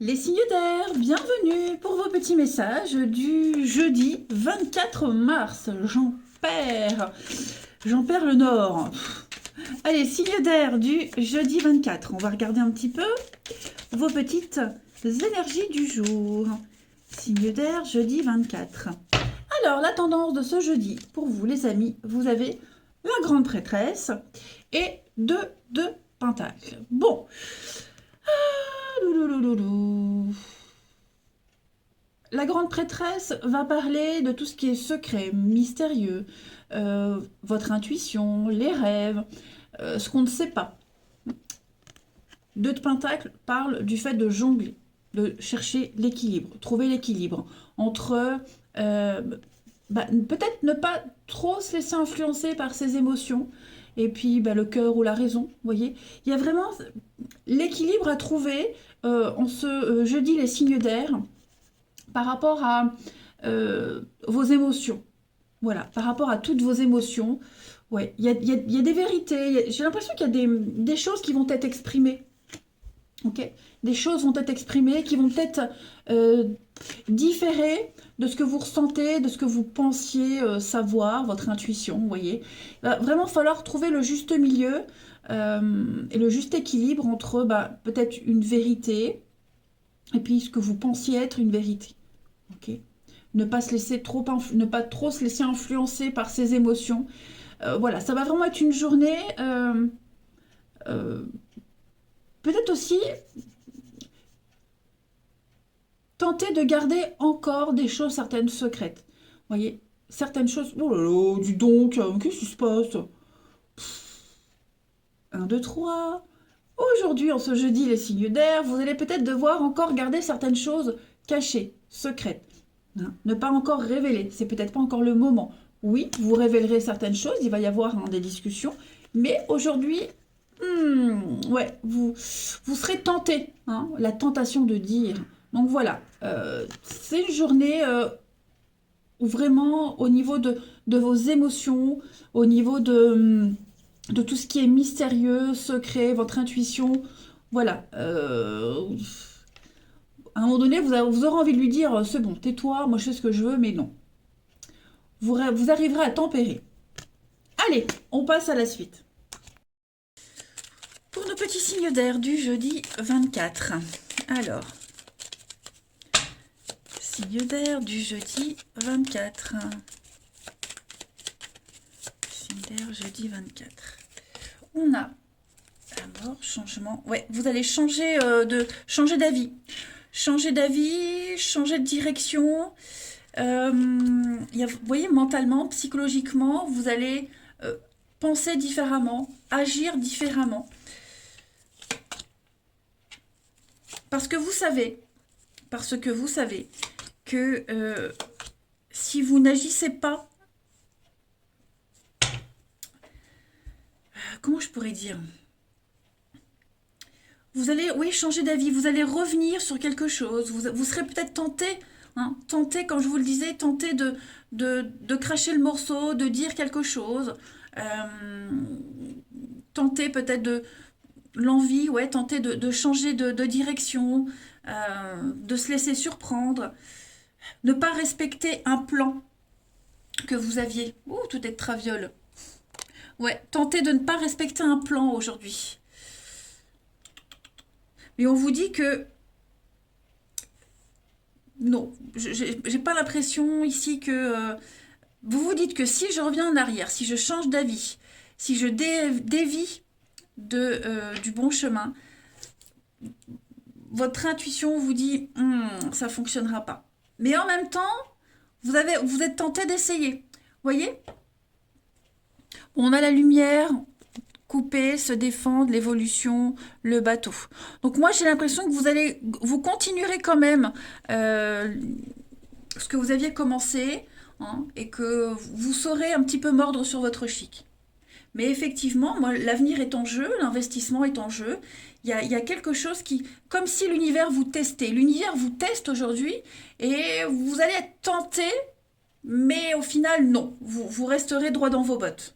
Les signes d'air, bienvenue pour vos petits messages du jeudi 24 mars. J'en perds le nord. Allez, signes d'air du jeudi 24. On va regarder un petit peu vos petites énergies du jour. Signes d'air, jeudi 24. Alors, la tendance de ce jeudi, pour vous les amis, vous avez la grande prêtresse et deux pentacles. Bon. La grande prêtresse va parler de tout ce qui est secret, mystérieux, votre intuition, les rêves, ce qu'on ne sait pas. Deux de pentacles parle du fait de jongler, de chercher l'équilibre, trouver l'équilibre entre peut-être ne pas trop se laisser influencer par ses émotions et puis le cœur ou la raison, vous voyez. Il y a vraiment l'équilibre à trouver en ce jeudi les signes d'air par rapport à vos émotions. Voilà, par rapport à toutes vos émotions. Ouais, il y a des vérités. J'ai l'impression qu'il y a des choses qui vont être exprimées. Ok, des choses vont être exprimées qui vont peut-être différer de ce que vous ressentez, de ce que vous pensiez savoir, votre intuition, vous voyez. Il va vraiment falloir trouver le juste milieu et le juste équilibre entre peut-être une vérité et puis ce que vous pensiez être une vérité. Ok, ne pas trop se laisser influencer par ses émotions. Voilà, ça va vraiment être une journée peut-être aussi tenter de garder encore des choses certaines secrètes. Vous voyez, certaines choses. Oh là là, dis donc, qu'est-ce qui se passe? 1, 2, 3. Aujourd'hui, en ce jeudi, les signes d'air, vous allez peut-être devoir encore garder certaines choses cachées, secrètes. Hein, ne pas encore révéler, c'est peut-être pas encore le moment. Oui, vous révélerez certaines choses, il va y avoir des discussions, mais aujourd'hui, ouais, vous serez tenté, hein, la tentation de dire. Donc voilà, c'est une journée où vraiment, au niveau de vos émotions, au niveau de tout ce qui est mystérieux, secret, votre intuition, voilà. À un moment donné, vous aurez envie de lui dire, c'est bon, tais-toi, moi je sais ce que je veux, mais non. Vous arriverez à tempérer. Allez, on passe à la suite. Pour nos petits signes d'air du jeudi 24. Alors, signe d'air du jeudi 24. Signe d'air jeudi 24. On a la mort, changement. Ouais, vous allez changer d'avis. Changer d'avis, changer de direction. Vous voyez, mentalement, psychologiquement, vous allez penser différemment, agir différemment. Parce que vous savez que si vous n'agissez pas, comment je pourrais dire, vous allez, oui, changer d'avis, vous allez revenir sur quelque chose, vous serez peut-être tenté, hein, tenté, comme je vous le disais, tenté de cracher le morceau, de dire quelque chose, tenté peut-être de l'envie, ouais, tenter de changer de direction, de se laisser surprendre, ne pas respecter un plan que vous aviez. Ouh, tout est traviole. Ouais, tenter de ne pas respecter un plan aujourd'hui. Mais on vous dit que non, j'ai pas l'impression ici que vous vous dites que si je reviens en arrière, si je change d'avis, si je dévie du bon chemin, votre intuition vous dit ça fonctionnera pas. Mais en même temps, vous êtes tenté d'essayer. Voyez? On a la lumière, couper, se défendre, l'évolution, le bateau. Donc moi j'ai l'impression que vous continuerez quand même ce que vous aviez commencé, hein, et que vous saurez un petit peu mordre sur votre chic. Mais effectivement, moi, l'avenir est en jeu, l'investissement est en jeu. Il y a quelque chose qui, comme si l'univers vous testait. L'univers vous teste aujourd'hui et vous allez être tenté, mais au final, non. Vous resterez droit dans vos bottes.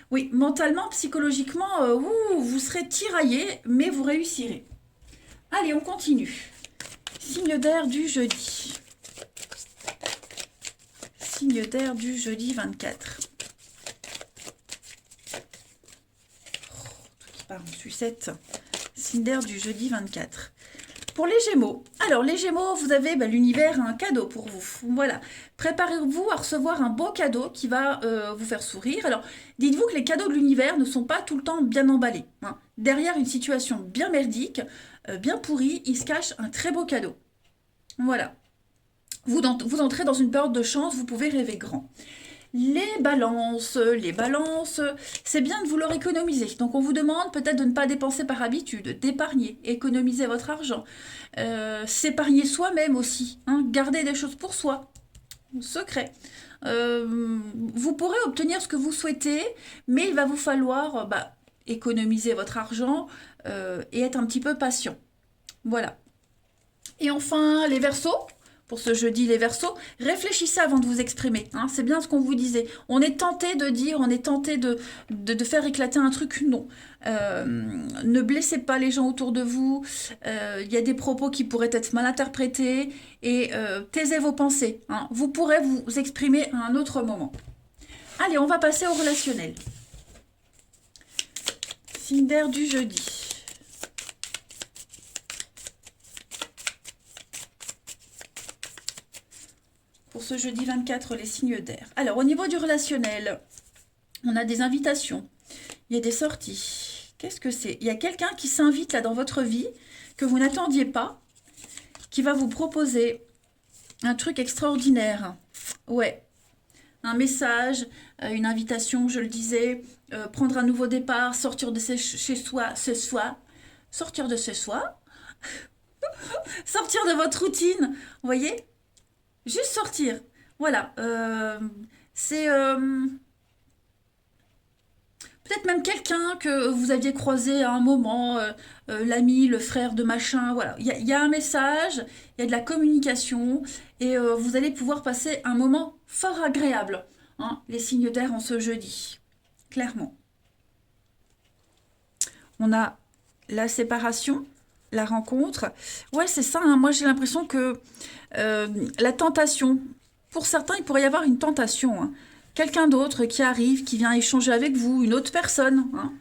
Oui, mentalement, psychologiquement, vous serez tiraillé, mais vous réussirez. Allez, on continue. Signe d'air du jeudi. Signe d'air du jeudi 24. Tout qui part en sucette. Signe d'air du jeudi 24. Pour les Gémeaux. Alors, les Gémeaux, vous avez l'univers a un cadeau pour vous. Voilà. Préparez-vous à recevoir un beau cadeau qui va vous faire sourire. Alors, dites-vous que les cadeaux de l'univers ne sont pas tout le temps bien emballés, hein. Derrière une situation bien merdique, bien pourrie, il se cache un très beau cadeau. Voilà. Vous entrez dans une période de chance, vous pouvez rêver grand. Les balances, c'est bien de vouloir économiser. Donc on vous demande peut-être de ne pas dépenser par habitude, d'épargner, économiser votre argent, s'épargner soi-même aussi, hein, garder des choses pour soi, secret. Vous pourrez obtenir ce que vous souhaitez, mais il va vous falloir économiser votre argent et être un petit peu patient. Voilà. Et enfin, les Verseaux. Pour ce jeudi, les Verseaux, réfléchissez avant de vous exprimer, hein, c'est bien ce qu'on vous disait. On est tenté de dire, on est tenté de faire éclater un truc, non. Ne blessez pas les gens autour de vous, il y a des propos qui pourraient être mal interprétés, et taisez vos pensées, hein. Vous pourrez vous exprimer à un autre moment. Allez, on va passer au relationnel. Signe d'air du jeudi. Pour ce jeudi 24, les signes d'air. Alors, au niveau du relationnel, on a des invitations, il y a des sorties. Qu'est-ce que c'est? Il y a quelqu'un qui s'invite là dans votre vie, que vous n'attendiez pas, qui va vous proposer un truc extraordinaire. Ouais, un message, une invitation, je le disais, prendre un nouveau départ, sortir de chez soi ce soir, sortir de ce soir, sortir de votre routine, vous voyez? Juste sortir. Voilà. C'est peut-être même quelqu'un que vous aviez croisé à un moment, l'ami, le frère de machin. Voilà. Il y a un message, il y a de la communication et vous allez pouvoir passer un moment fort agréable, hein, les signes d'air en ce jeudi. Clairement. On a la séparation, la rencontre. Ouais, c'est ça, hein. Moi, j'ai l'impression que la tentation, pour certains, il pourrait y avoir une tentation, hein. Quelqu'un d'autre qui arrive, qui vient échanger avec vous, une autre personne, hein.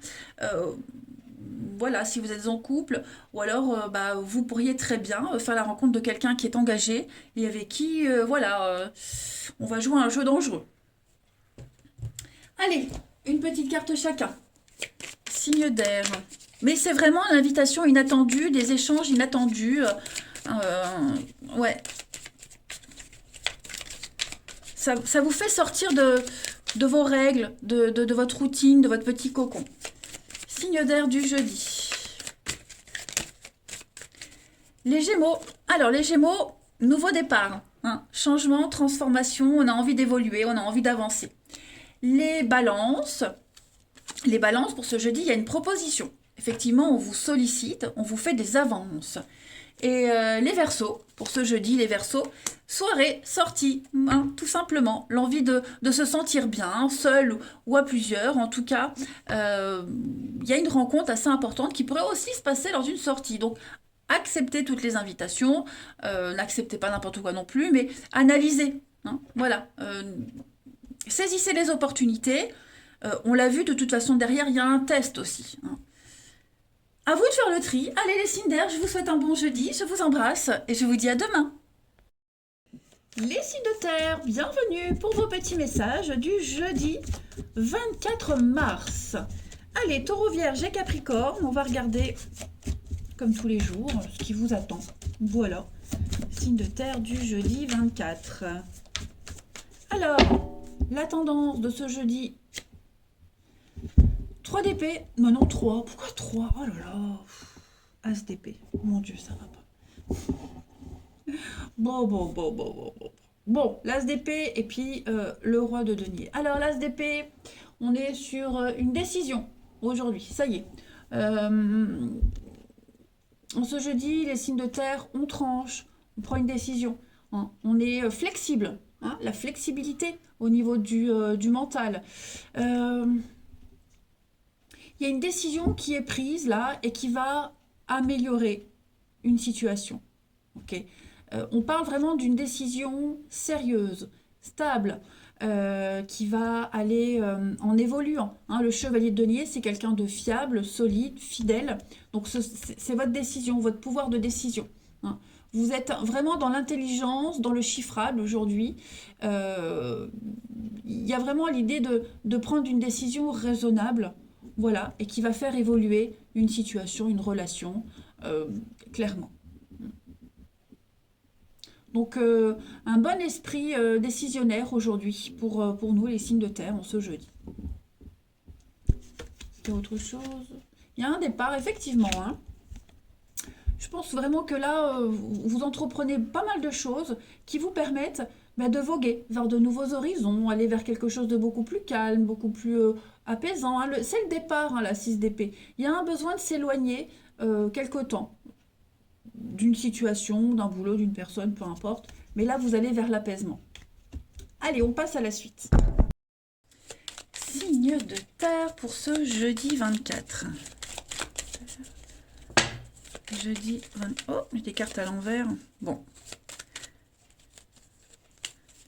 Voilà, si vous êtes en couple, ou alors vous pourriez très bien faire la rencontre de quelqu'un qui est engagé et avec qui, on va jouer à un jeu dangereux. Allez, une petite carte chacun. Signe d'air. Mais c'est vraiment l'invitation inattendue, des échanges inattendus. Ouais. Ça vous fait sortir de vos règles, de votre routine, de votre petit cocon. Signe d'air du jeudi. Les Gémeaux. Alors, les Gémeaux, nouveau départ, hein. Changement, transformation, on a envie d'évoluer, on a envie d'avancer. Les balances, pour ce jeudi, il y a une proposition. Effectivement, on vous sollicite, on vous fait des avances. Et les Verseaux, pour ce jeudi, les Verseaux, soirée, sortie, hein, tout simplement. L'envie de se sentir bien, seul ou à plusieurs. En tout cas, il y a une rencontre assez importante qui pourrait aussi se passer lors d'une sortie. Donc, acceptez toutes les invitations, n'acceptez pas n'importe quoi non plus, mais analysez, hein, voilà. Saisissez les opportunités. On l'a vu, de toute façon, derrière, il y a un test aussi, hein. À vous de faire le tri. Allez les signes d'air, je vous souhaite un bon jeudi, je vous embrasse et je vous dis à demain. Les signes de terre, bienvenue pour vos petits messages du jeudi 24 mars. Allez, Taureau, Vierge et Capricorne, on va regarder, comme tous les jours, ce qui vous attend. Voilà, signe de terre du jeudi 24. Alors, la tendance de ce jeudi... 3 d'épée, non 3, pourquoi 3? Oh là là, As d'épée, mon Dieu, ça va pas. Bon, l'As d'épée et puis le roi de denier. Alors l'As d'épée, on est sur une décision aujourd'hui, ça y est. En ce jeudi, les signes de terre, on tranche, on prend une décision, hein. On est flexible, hein, la flexibilité au niveau du mental. Il y a une décision qui est prise là et qui va améliorer une situation. Ok. On parle vraiment d'une décision sérieuse, stable, qui va aller en évoluant. Hein. Le chevalier de denier, c'est quelqu'un de fiable, solide, fidèle. Donc c'est votre décision, votre pouvoir de décision. Hein. Vous êtes vraiment dans l'intelligence, dans le chiffrable aujourd'hui. Il y a vraiment l'idée de prendre une décision raisonnable, voilà, et qui va faire évoluer une situation, une relation, clairement. Donc, un bon esprit décisionnaire aujourd'hui pour nous, les signes de terre, en ce jeudi. Il y a autre chose. Il y a un départ, effectivement. Hein. Je pense vraiment que là, vous entreprenez pas mal de choses qui vous permettent de voguer vers de nouveaux horizons, aller vers quelque chose de beaucoup plus calme, beaucoup plus apaisant. Hein. C'est le départ, hein, la 6 d'épée. Il y a un besoin de s'éloigner quelque temps d'une situation, d'un boulot, d'une personne, peu importe. Mais là, vous allez vers l'apaisement. Allez, on passe à la suite. Signe de terre pour ce jeudi 24. Jeudi 20... Oh, j'ai des cartes à l'envers. Bon.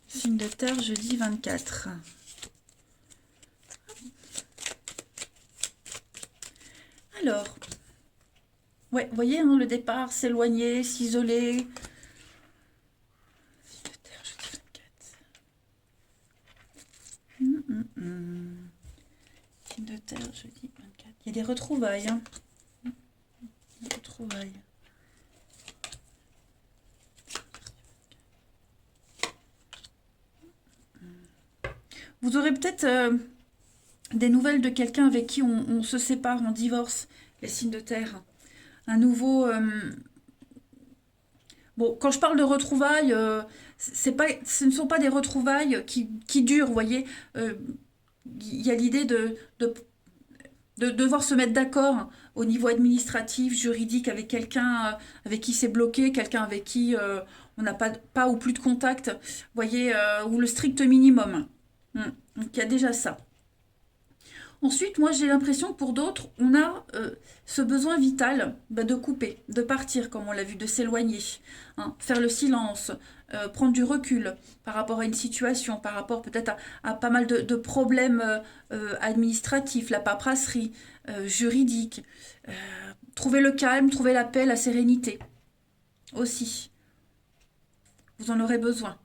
Signe de terre, jeudi 24. Alors, ouais, vous voyez, hein, le départ, s'éloigner, s'isoler. Signe de terre, jeudi 24. Signe de terre, jeudi 24. Il y a des retrouvailles, hein. Retrouvailles. Vous aurez peut-être des nouvelles de quelqu'un avec qui on se sépare, on divorce, les signes de terre. Un nouveau... Bon, quand je parle de retrouvailles, ce ne sont pas des retrouvailles qui durent, vous voyez. Il y a l'idée de devoir se mettre d'accord au niveau administratif, juridique, avec quelqu'un avec qui c'est bloqué, quelqu'un avec qui on n'a pas ou plus de contact, vous voyez, ou le strict minimum. Donc il y a déjà ça. Ensuite, moi j'ai l'impression que pour d'autres, on a ce besoin vital de couper, de partir, comme on l'a vu, de s'éloigner, hein, faire le silence, prendre du recul par rapport à une situation, par rapport peut-être à pas mal de problèmes administratifs, la paperasserie, juridique. Trouver le calme, trouver la paix, la sérénité aussi. Vous en aurez besoin.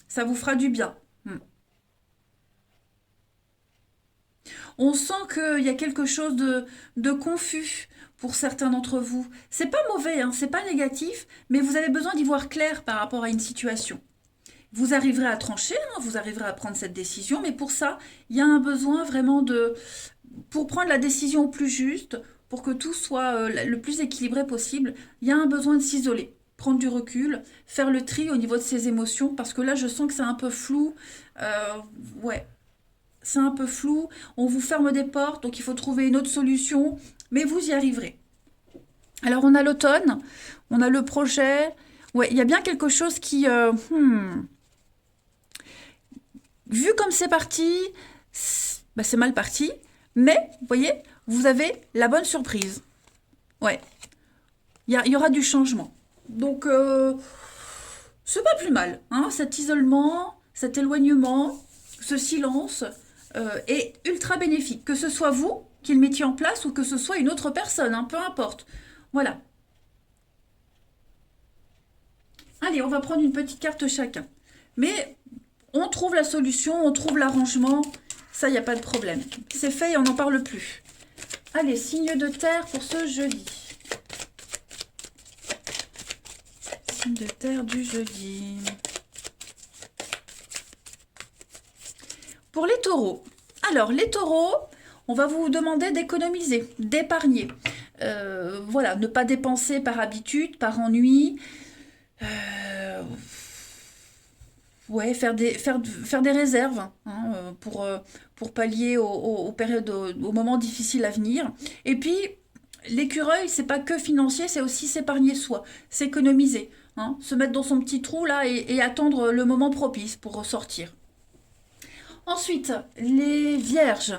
Ça vous fera du bien. On sent qu'il y a quelque chose de confus pour certains d'entre vous. C'est pas mauvais, hein, c'est pas négatif, mais vous avez besoin d'y voir clair par rapport à une situation. Vous arriverez à trancher, hein, vous arriverez à prendre cette décision, mais pour ça, il y a un besoin vraiment pour prendre la décision au plus juste, pour que tout soit le plus équilibré possible, il y a un besoin de s'isoler, prendre du recul, faire le tri au niveau de ses émotions, parce que là, je sens que c'est un peu flou. Ouais, c'est un peu flou, on vous ferme des portes, donc il faut trouver une autre solution, mais vous y arriverez. Alors on a l'automne, on a le projet, ouais, il y a bien quelque chose qui... Vu comme c'est parti, c'est mal parti, mais, vous voyez, vous avez la bonne surprise. Ouais, il y aura du changement. Donc, c'est pas plus mal, hein, cet isolement, cet éloignement, ce silence... est ultra bénéfique. Que ce soit vous qui le mettiez en place ou que ce soit une autre personne, hein, peu importe. Voilà. Allez, on va prendre une petite carte chacun. Mais on trouve la solution, on trouve l'arrangement. Ça, il n'y a pas de problème. C'est fait et on n'en parle plus. Allez, signe de terre pour ce jeudi. Signe de terre du jeudi. Pour les taureaux. Alors, les taureaux, on va vous demander d'économiser, d'épargner. Voilà, ne pas dépenser par habitude, par ennui. Ouais, faire des réserves, hein, pour pallier aux périodes, aux moments difficiles à venir. Et puis, l'écureuil, c'est pas que financier, c'est aussi s'épargner soi, s'économiser, hein, se mettre dans son petit trou là et attendre le moment propice pour ressortir. Ensuite, les vierges.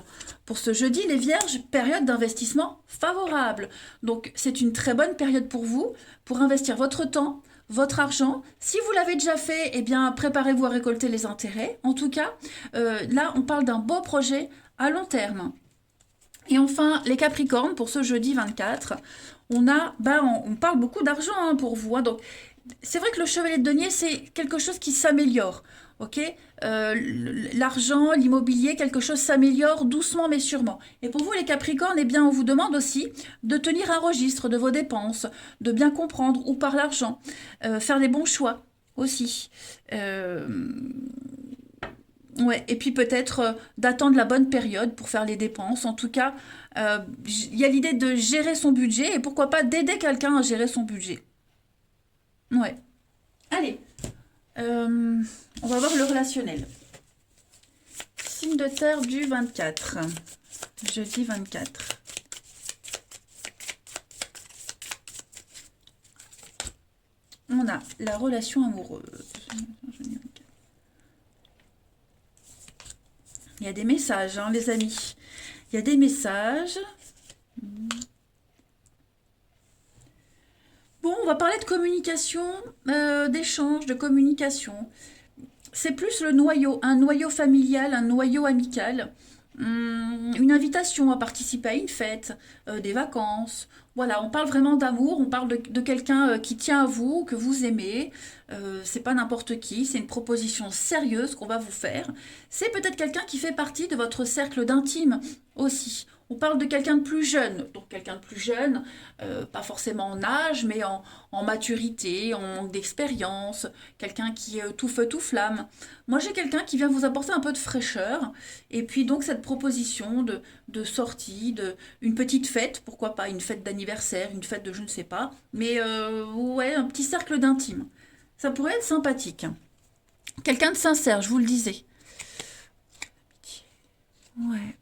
Pour ce jeudi, les vierges, période d'investissement favorable. Donc, c'est une très bonne période pour vous, pour investir votre temps, votre argent. Si vous l'avez déjà fait, eh bien, préparez-vous à récolter les intérêts. En tout cas, là, on parle d'un beau projet à long terme. Et enfin, les Capricornes, pour ce jeudi 24, on parle beaucoup d'argent hein, pour vous. Hein. Donc, c'est vrai que le chevalier de denier, c'est quelque chose qui s'améliore. Ok. L'argent, l'immobilier, quelque chose s'améliore doucement mais sûrement. Et pour vous, les Capricornes, eh bien, on vous demande aussi de tenir un registre de vos dépenses, de bien comprendre où part l'argent, faire des bons choix aussi. Ouais, et puis peut-être d'attendre la bonne période pour faire les dépenses. En tout cas, il y a l'idée de gérer son budget et pourquoi pas d'aider quelqu'un à gérer son budget. Ouais. Allez, on va voir le relationnel. Signe de terre du 24. Jeudi 24. On a la relation amoureuse. Il y a des messages, hein, les amis. Il y a des messages. Bon, on va parler de communication, d'échange, de communication. C'est plus le noyau, un noyau familial, un noyau amical. Une invitation à participer à une fête, des vacances. Voilà, on parle vraiment d'amour, on parle de quelqu'un qui tient à vous, que vous aimez. C'est pas n'importe qui, c'est une proposition sérieuse qu'on va vous faire. C'est peut-être quelqu'un qui fait partie de votre cercle d'intime aussi. On parle de quelqu'un de plus jeune, donc quelqu'un de plus jeune, pas forcément en âge, mais en maturité, en manque d'expérience, quelqu'un qui est tout feu, tout flamme. Moi, j'ai quelqu'un qui vient vous apporter un peu de fraîcheur, et puis donc cette proposition de sortie, une petite fête, pourquoi pas, une fête d'anniversaire, une fête de je ne sais pas, mais ouais, un petit cercle d'intime. Ça pourrait être sympathique. Quelqu'un de sincère, je vous le disais. Ouais.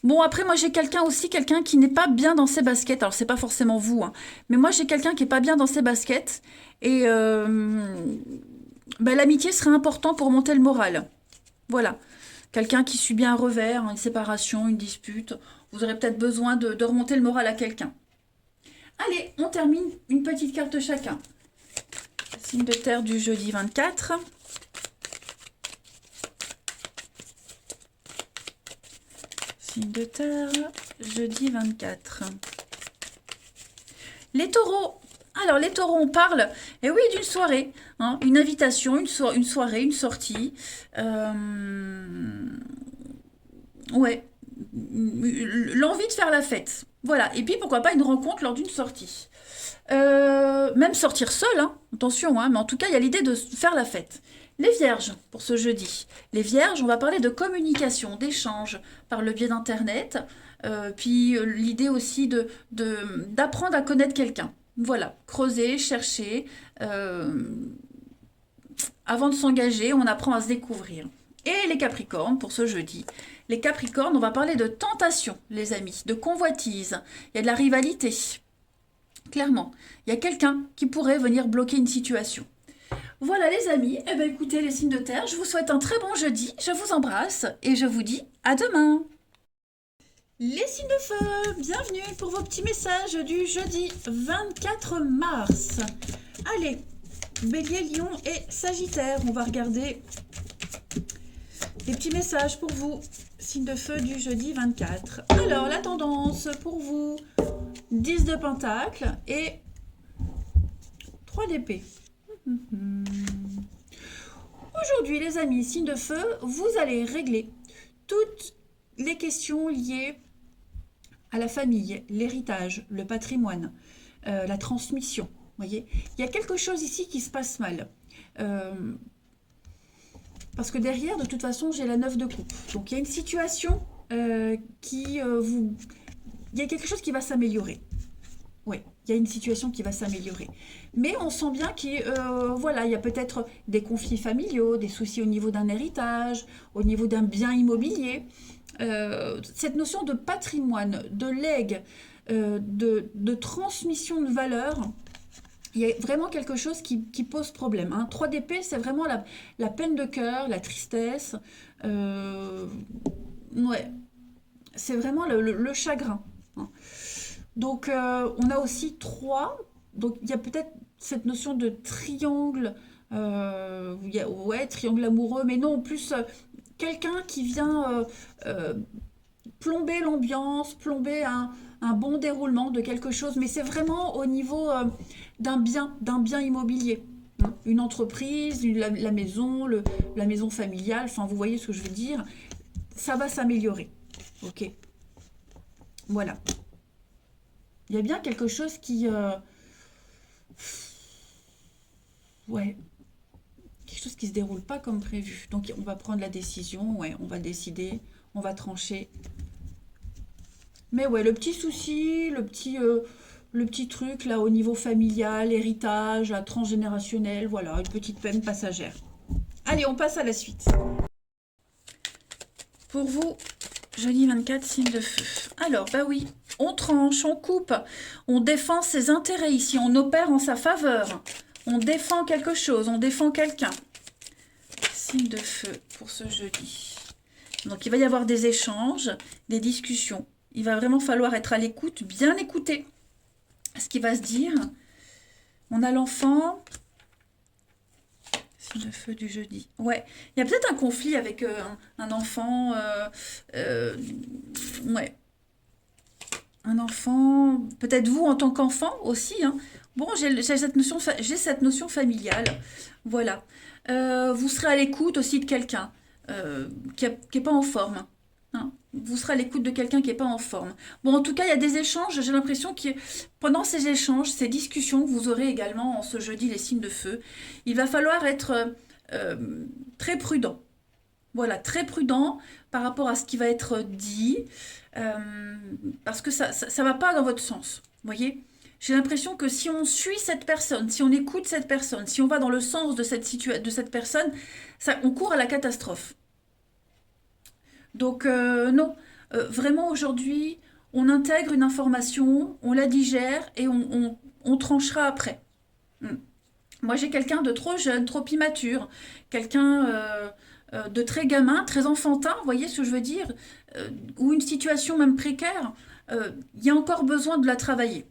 Bon, après, moi, j'ai quelqu'un aussi, quelqu'un qui n'est pas bien dans ses baskets. Alors, c'est pas forcément vous, hein, mais moi, j'ai quelqu'un qui est pas bien dans ses baskets. Et ben, l'amitié serait important pour monter le moral. Voilà. Quelqu'un qui subit un revers, une séparation, une dispute. Vous aurez peut-être besoin de remonter le moral à quelqu'un. Allez, on termine une petite carte chacun. Signe de terre du jeudi 24. Signe de terre, jeudi 24. Les taureaux. Alors, les taureaux, on parle, eh oui, d'une soirée. Hein, une invitation, une soirée, une sortie. Ouais. L'envie de faire la fête. Voilà. Et puis, pourquoi pas une rencontre lors d'une sortie. Même sortir seul, hein. Attention, hein, mais en tout cas, il y a l'idée de faire la fête. Les vierges, pour ce jeudi. Les vierges, on va parler de communication, d'échange par le biais d'Internet. Puis l'idée aussi d'apprendre à connaître quelqu'un. Voilà, creuser, chercher. Avant de s'engager, on apprend à se découvrir. Et les Capricornes, pour ce jeudi. Les Capricornes, on va parler de tentation, les amis, de convoitise. Il y a de la rivalité. Clairement, il y a quelqu'un qui pourrait venir bloquer une situation. Voilà les amis, eh bien écoutez les signes de terre, je vous souhaite un très bon jeudi, je vous embrasse et je vous dis à demain. Les signes de feu, bienvenue pour vos petits messages du jeudi 24 mars. Allez, Bélier, Lion et Sagittaire, on va regarder les petits messages pour vous. Signe de feu du jeudi 24. Alors, la tendance pour vous, 10 de Pentacle et 3 d'épée. Aujourd'hui, les amis, signe de feu, vous allez régler toutes les questions liées à la famille, l'héritage, le patrimoine, la transmission. Voyez, il y a quelque chose ici qui se passe mal. Parce que derrière, de toute façon, j'ai la 9 de coupe. Donc, il y a une situation il y a quelque chose qui va s'améliorer. Oui, il y a une situation qui va s'améliorer. Mais on sent bien voilà, il y a peut-être des conflits familiaux, des soucis au niveau d'un héritage, au niveau d'un bien immobilier. Cette notion de patrimoine, de legs, de transmission de valeurs, Il y a vraiment quelque chose qui pose problème. Hein. 3 d'épée, c'est vraiment la peine de cœur, la tristesse. euh, ouais, c'est vraiment le chagrin. Hein. Donc, on a aussi 3. Donc, il y a peut-être cette notion de triangle. Ouais, triangle amoureux, mais non, plus quelqu'un qui vient euh, plomber l'ambiance, plomber un bon déroulement de quelque chose, mais c'est vraiment au niveau d'un bien immobilier. Hein. Une entreprise, la maison, la maison familiale, enfin vous voyez ce que je veux dire, ça va s'améliorer. Ok, voilà. Il y a bien quelque chose qui... ouais, quelque chose qui se déroule pas comme prévu. Donc on va prendre la décision, ouais, on va décider, on va trancher. Mais ouais, le petit souci, le petit truc là au niveau familial, héritage, transgénérationnel, voilà, une petite peine passagère. Allez, on passe à la suite. Pour vous, jeudi 24, signe de feu. Alors, bah oui, on tranche, on coupe, on défend ses intérêts ici, on opère en sa faveur. On défend quelque chose, on défend quelqu'un. Signe de feu pour ce jeudi. Donc, il va y avoir des échanges, des discussions. Il va vraiment falloir être à l'écoute, bien écouter ce qui va se dire. On a l'enfant. C'est le feu du jeudi. Ouais, il y a peut-être un conflit avec un enfant. Ouais, un enfant. Peut-être vous en tant qu'enfant aussi. Hein. Bon, j'ai cette notion familiale. Voilà. Vous serez à l'écoute aussi de quelqu'un qui est pas en forme. Hein. Vous serez à l'écoute de quelqu'un qui n'est pas en forme. Bon, en tout cas, il y a des échanges. J'ai l'impression que pendant ces échanges, ces discussions, vous aurez également en ce jeudi les signes de feu. Il va falloir être très prudent. Voilà, très prudent par rapport à ce qui va être dit, parce que ça va pas dans votre sens. Vous voyez? J'ai l'impression que si on suit cette personne, si on écoute cette personne, si on va dans le sens de de cette personne, on court à la catastrophe. Donc non, vraiment aujourd'hui, on intègre une information, on la digère et on tranchera après. Hmm. Moi j'ai quelqu'un de trop jeune, trop immature, quelqu'un de très gamin, très enfantin, vous voyez ce que je veux dire, ou une situation même précaire, il y a encore besoin de la travailler.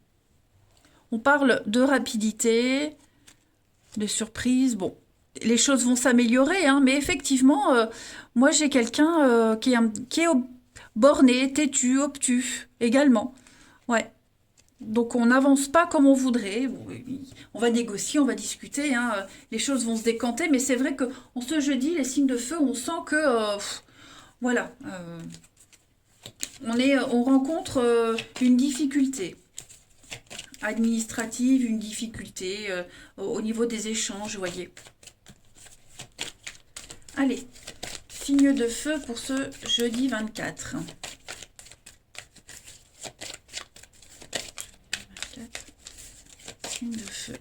On parle de rapidité, de surprise, bon, les choses vont s'améliorer, hein, mais effectivement, moi j'ai quelqu'un qui est borné, têtu, obtus également. Ouais. Donc on n'avance pas comme on voudrait. Bon, on va négocier, on va discuter, hein, les choses vont se décanter, mais c'est vrai que on ce jeudi, les signes de feu, on sent que voilà, on rencontre une difficulté administrative, une difficulté au niveau des échanges, vous voyez. Allez, signe de feu pour ce jeudi 24. 24, signe de feu.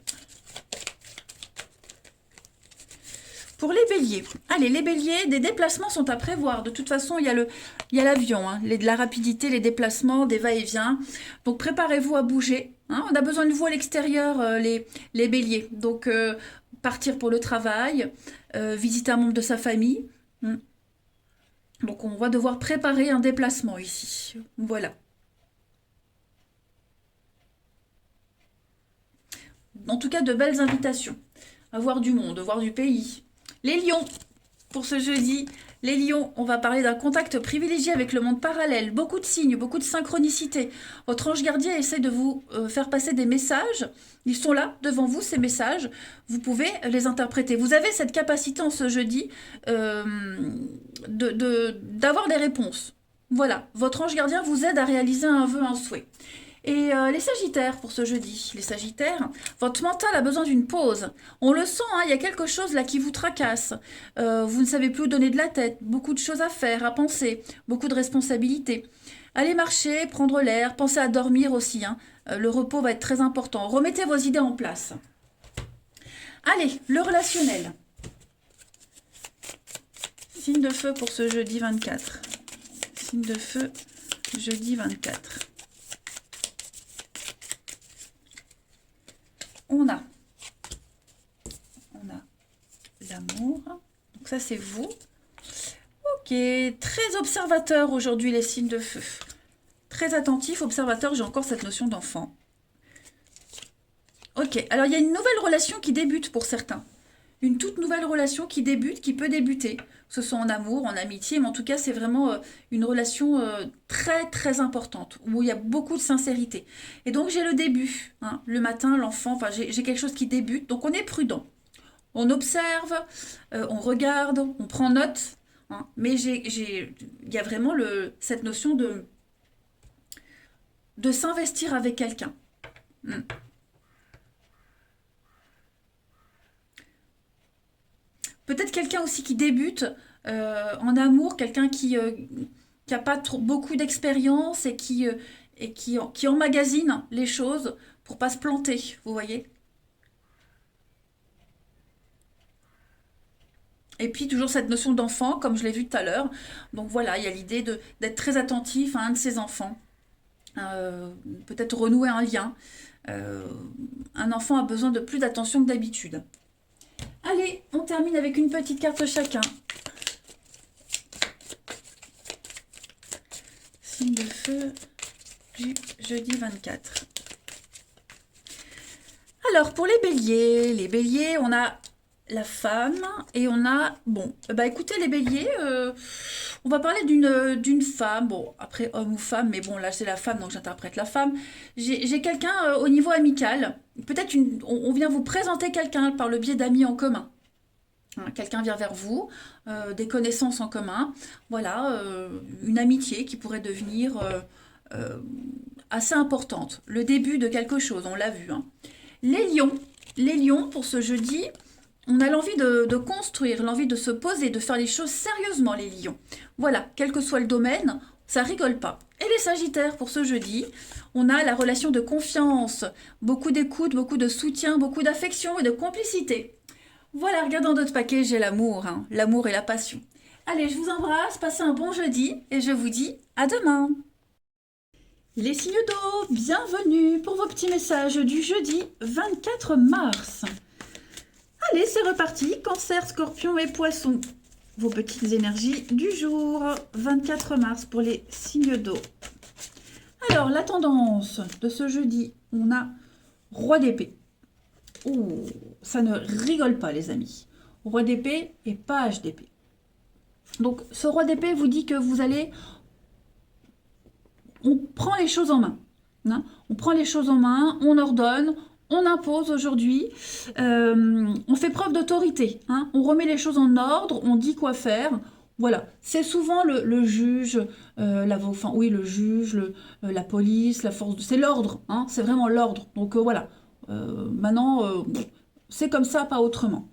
Pour les béliers, allez, les béliers, des déplacements sont à prévoir. De toute façon, il y a l'avion, hein, de la rapidité, les déplacements, des va-et-vient. Donc, préparez-vous à bouger. Hein. On a besoin de vous à l'extérieur, les béliers. Donc, partir pour le travail, visiter un membre de sa famille. Donc, on va devoir préparer un déplacement ici. Voilà. En tout cas, de belles invitations. À voir du monde, voir du pays. Les lions, pour ce jeudi, les lions, on va parler d'un contact privilégié avec le monde parallèle, beaucoup de signes, beaucoup de synchronicité. Votre ange gardien essaie de vous faire passer des messages. Ils sont là, devant vous, ces messages. Vous pouvez les interpréter. Vous avez cette capacité en ce jeudi d'avoir des réponses. Voilà, votre ange gardien vous aide à réaliser un vœu, un souhait. Et les sagittaires pour ce jeudi, les sagittaires, votre mental a besoin d'une pause. On le sent, hein, il y a quelque chose là qui vous tracasse. Vous ne savez plus où donner de la tête, beaucoup de choses à faire, à penser, beaucoup de responsabilités. Allez marcher, prendre l'air, pensez à dormir aussi. Hein. Le repos va être très important. Remettez vos idées en place. Allez, le relationnel. Signe de feu pour ce jeudi 24. Signe de feu, jeudi 24. On a Donc ça, c'est vous. Ok, très observateur aujourd'hui, les signes de feu. Très attentif, observateur, j'ai encore cette notion d'enfant. Ok, alors il y a une nouvelle relation qui débute pour certains. Une toute nouvelle relation qui débute, qui peut débuter. Que ce soit en amour, en amitié, mais en tout cas, c'est vraiment une relation très, très importante, où il y a beaucoup de sincérité. Et donc, j'ai le début. Hein, le matin, l'enfant, enfin, j'ai quelque chose qui débute. Donc, on est prudent. On observe, on regarde, on prend note. Hein, mais il y a vraiment cette notion de s'investir avec quelqu'un. Hmm. Peut-être quelqu'un aussi qui débute en amour, quelqu'un qui n'a pas beaucoup d'expérience et qui emmagasine les choses pour pas se planter, vous voyez. Et puis toujours cette notion d'enfant, comme je l'ai vu tout à l'heure. Donc voilà, il y a l'idée d'être très attentif à un de ses enfants. Euh, Peut-être renouer un lien. Euh, un enfant a besoin de plus d'attention que d'habitude. Allez, on termine avec une petite carte chacun. Signe de feu du jeudi 24. Alors, pour les béliers, on a la femme et on a... Bon, bah écoutez les béliers, on va parler d'une femme, bon, après homme ou femme, mais bon, là c'est la femme, donc j'interprète la femme. J'ai quelqu'un au niveau amical, peut-être on vient vous présenter quelqu'un par le biais d'amis en commun. Hein, quelqu'un vient vers vous, des connaissances en commun, voilà, une amitié qui pourrait devenir euh, assez importante. Le début de quelque chose, on l'a vu. Hein. Les lions, les lions pour ce jeudi, on a l'envie de construire, l'envie de se poser, de faire les choses sérieusement, les lions. Voilà, quel que soit le domaine, ça rigole pas. Et les sagittaires pour ce jeudi, on a la relation de confiance, beaucoup d'écoute, beaucoup de soutien, beaucoup d'affection et de complicité. Voilà, regardons d'autres paquets, j'ai l'amour, hein, l'amour et la passion. Allez, je vous embrasse, passez un bon jeudi et je vous dis à demain. Les signes d'eau, bienvenue pour vos petits messages du jeudi 24 mars. Allez, c'est reparti, Cancer, Scorpion et Poisson. Vos petites énergies du jour 24 mars pour les signes d'eau. Alors, la tendance de ce jeudi, on a Roi d'épée. Oh, ça ne rigole pas, les amis. Roi d'épée et page d'épée. Donc, ce roi d'épée vous dit que vous allez... On prend les choses en main. Hein, on prend les choses en main, on ordonne, on impose aujourd'hui. On fait preuve d'autorité. Hein, on remet les choses en ordre, on dit quoi faire. Voilà, c'est souvent le juge, enfin, oui, le juge, la police, la force, c'est l'ordre, hein, c'est vraiment l'ordre. Donc voilà, maintenant, c'est comme ça, pas autrement.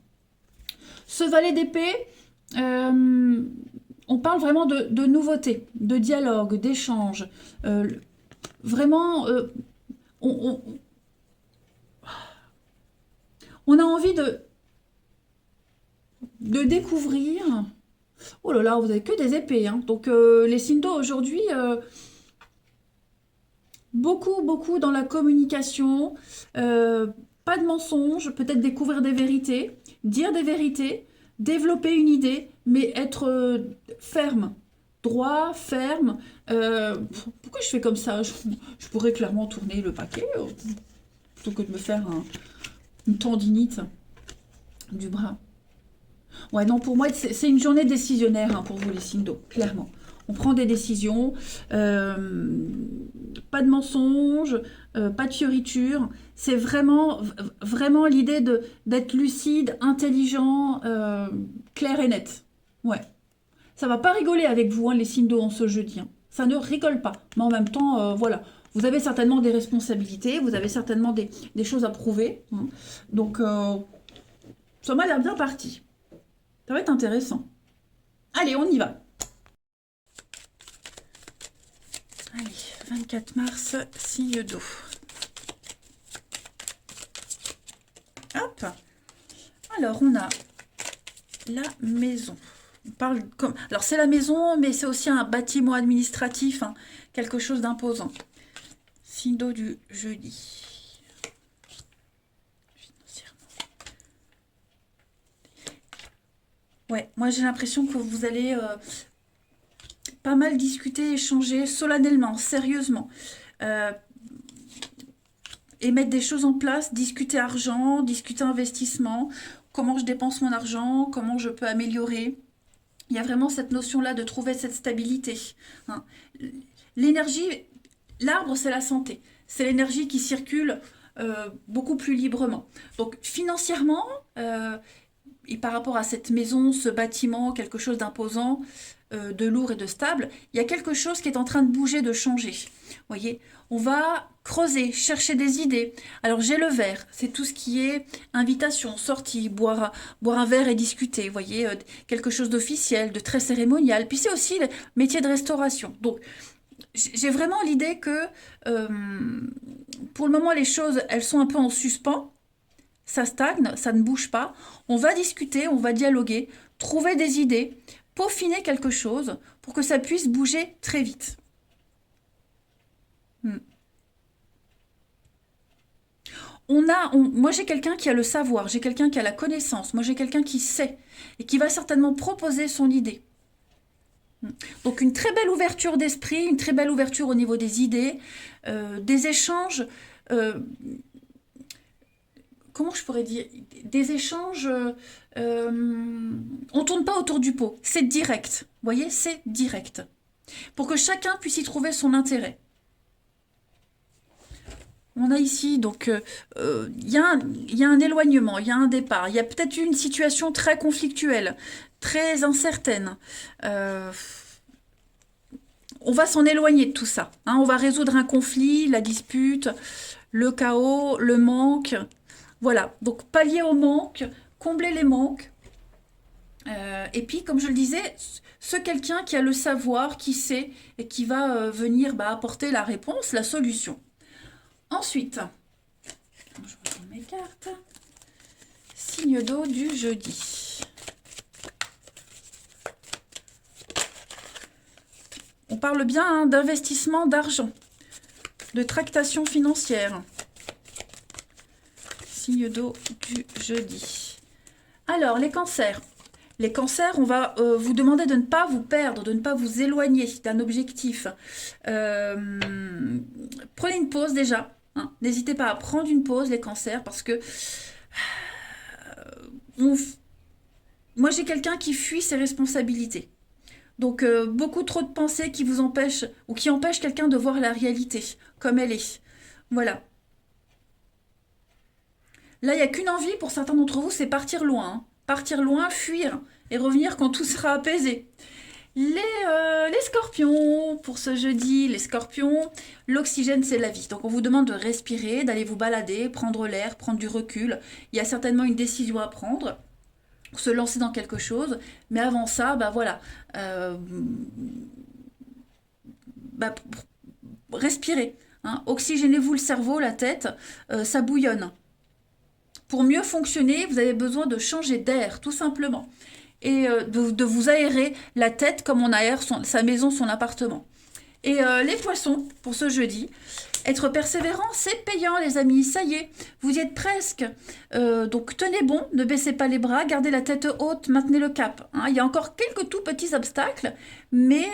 Ce valet d'épée, on parle vraiment de nouveauté, de dialogue, d'échange. Vraiment, on a envie de découvrir. Oh là là, vous avez que des épées. Hein. Donc les signes d'eau aujourd'hui, beaucoup dans la communication. Pas de mensonges, peut-être découvrir des vérités, dire des vérités, développer une idée, mais être ferme, droit, ferme. Pourquoi je fais comme ça? Je pourrais clairement tourner le paquet plutôt que de me faire une tendinite du bras. Ouais, non, pour moi, c'est une journée décisionnaire hein, pour vous, les signes d'eau, clairement. On prend des décisions, pas de mensonges, pas de fioritures. C'est vraiment l'idée d'être lucide, intelligent, clair et net. Ouais. Ça va pas rigoler avec vous, hein, les signes d'eau en ce jeudi. Hein. Ça ne rigole pas. Mais en même temps, voilà. Vous avez certainement des responsabilités, vous avez certainement des choses à prouver. Hein. Donc, ça m'a l'air bien parti. Ça va être intéressant. Allez, on y va. Allez, 24 mars, signe d'eau. Hop. Alors, on a la maison. On parle comme... Alors, c'est la maison, mais c'est aussi un bâtiment administratif, hein, quelque chose d'imposant. Signe d'eau du jeudi. Ouais, moi j'ai l'impression que vous allez pas mal discuter, échanger solennellement, sérieusement. Euh, et mettre des choses en place, discuter argent, discuter investissement, comment je dépense mon argent, comment je peux améliorer. Il y a vraiment cette notion-là de trouver cette stabilité. Hein. L'énergie, l'arbre, c'est la santé. C'est l'énergie qui circule beaucoup plus librement. Donc financièrement, et par rapport à cette maison, ce bâtiment, quelque chose d'imposant, de lourd et de stable, il y a quelque chose qui est en train de bouger, de changer. Vous voyez, on va creuser, chercher des idées. Alors j'ai le verre, c'est tout ce qui est invitation, sortie, boire un verre et discuter. Vous voyez, quelque chose d'officiel, de très cérémonial. Puis c'est aussi le métier de restauration. Donc j'ai vraiment l'idée que pour le moment les choses, elles sont un peu en suspens. Ça stagne, ça ne bouge pas. On va discuter, on va dialoguer, trouver des idées, peaufiner quelque chose pour que ça puisse bouger très vite. Hmm. Moi j'ai quelqu'un qui a le savoir, j'ai quelqu'un qui a la connaissance, moi j'ai quelqu'un qui sait et qui va certainement proposer son idée. Donc une très belle ouverture d'esprit, une très belle ouverture au niveau des idées, des échanges, comment je pourrais dire, des échanges, on tourne pas autour du pot, c'est direct, vous voyez, c'est direct, pour que chacun puisse y trouver son intérêt. On a ici, donc, il y a un éloignement, il y a un départ, il y a peut-être une situation très conflictuelle, très incertaine. On va s'en éloigner de tout ça. Hein, on va résoudre un conflit, la dispute, le chaos, le manque. Voilà, donc pallier au manque, combler les manques. Et puis, comme je le disais, ce quelqu'un qui a le savoir, qui sait, et qui va venir apporter la réponse, la solution. Ensuite, je retourne mes cartes. Signe d'eau du jeudi. On parle bien d'investissement d'argent, de tractation financière. Signe d'eau du jeudi. Alors, les cancers. Les cancers, on va vous demander de ne pas vous perdre, de ne pas vous éloigner d'un objectif. Prenez une pause déjà. Hein. N'hésitez pas à prendre une pause, les cancers, parce que moi, j'ai quelqu'un qui fuit ses responsabilités. Donc, beaucoup trop de pensées qui vous empêchent, ou qui empêchent quelqu'un de voir la réalité, comme elle est. Voilà. Là, il n'y a qu'une envie pour certains d'entre vous, c'est partir loin. Hein. Partir loin, fuir, et revenir quand tout sera apaisé. Les scorpions, pour ce jeudi, les scorpions, l'oxygène c'est la vie. Donc on vous demande de respirer, d'aller vous balader, prendre l'air, prendre du recul. Il y a certainement une décision à prendre, se lancer dans quelque chose. Mais avant ça, voilà. Respirez. Hein. Oxygénez-vous le cerveau, la tête, ça bouillonne. Pour mieux fonctionner, vous avez besoin de changer d'air, tout simplement. Et de vous aérer la tête comme on aère sa maison, son appartement. Et les poissons, pour ce jeudi, être persévérant, c'est payant, les amis. Ça y est, vous y êtes presque. Donc tenez bon, ne baissez pas les bras, gardez la tête haute, maintenez le cap. Hein. Il y a encore quelques tout petits obstacles, mais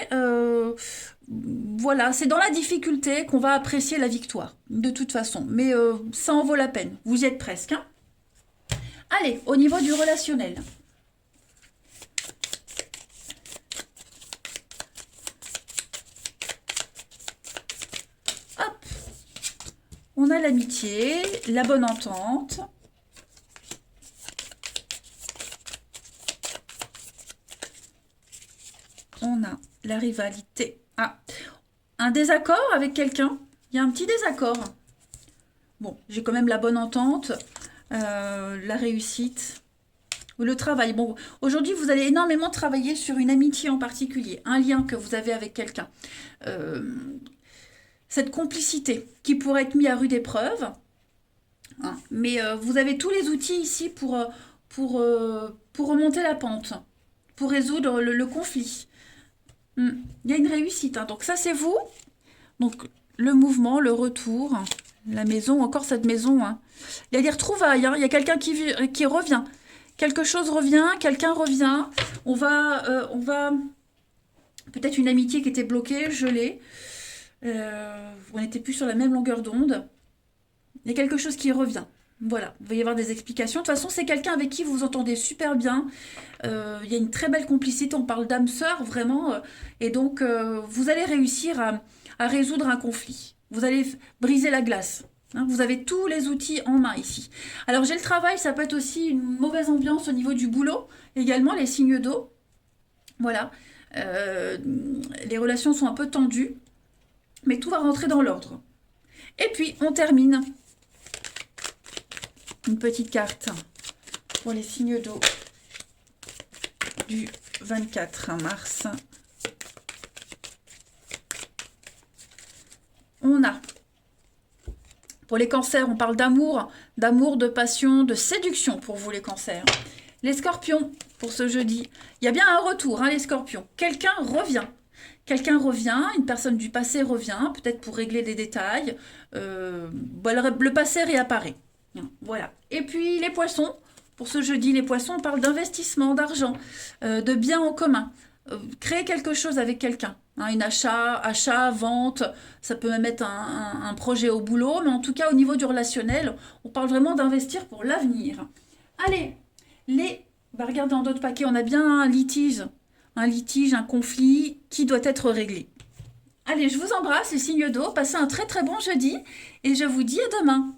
voilà, c'est dans la difficulté qu'on va apprécier la victoire, de toute façon. Mais ça en vaut la peine, vous y êtes presque. Hein. Allez, au niveau du relationnel. Hop. On a l'amitié, la bonne entente. On a la rivalité. Ah, un désaccord avec quelqu'un. Il y a un petit désaccord. Bon, j'ai quand même la bonne entente. La réussite, le travail. Bon, aujourd'hui, vous allez énormément travailler sur une amitié en particulier, un lien que vous avez avec quelqu'un. Cette complicité qui pourrait être mise à rude épreuve. Hein, mais vous avez tous les outils ici pour remonter la pente, pour résoudre le conflit. Il y a une réussite. Hein, donc ça, c'est vous. Donc le mouvement, le retour, la maison, encore cette maison. Hein. Il y a des retrouvailles, hein. Il y a quelqu'un qui revient, quelque chose revient, quelqu'un revient. On va peut-être une amitié qui était bloquée, gelée. On n'était plus sur la même longueur d'onde. Il y a quelque chose qui revient. Voilà, il va y avoir des explications. De toute façon, c'est quelqu'un avec qui vous vous entendez super bien. Il y a une très belle complicité. On parle d'âme sœur, vraiment. Et donc, vous allez réussir à résoudre un conflit. Vous allez briser la glace. Hein, vous avez tous les outils en main ici. Alors, j'ai le travail. Ça peut être aussi une mauvaise ambiance au niveau du boulot. Également, les signes d'eau. Voilà. Les relations sont un peu tendues. Mais tout va rentrer dans l'ordre. Et puis, on termine. Une petite carte pour les signes d'eau du 24 mars. On a, pour les cancers, on parle d'amour, de passion, de séduction pour vous les cancers. Les scorpions, pour ce jeudi, il y a bien un retour, hein, les scorpions. Quelqu'un revient. Quelqu'un revient, une personne du passé revient, peut-être pour régler des détails. Le passé réapparaît. Voilà. Et puis les poissons, pour ce jeudi, les poissons, on parle d'investissement, d'argent, de biens en commun. Créer quelque chose avec quelqu'un. Hein, une achat, vente, ça peut même être un projet au boulot, mais en tout cas au niveau du relationnel, on parle vraiment d'investir pour l'avenir. Allez, regardez en d'autres paquets, on a bien un litige, un conflit qui doit être réglé. Allez, je vous embrasse les signes d'eau, passez un très très bon jeudi et je vous dis à demain.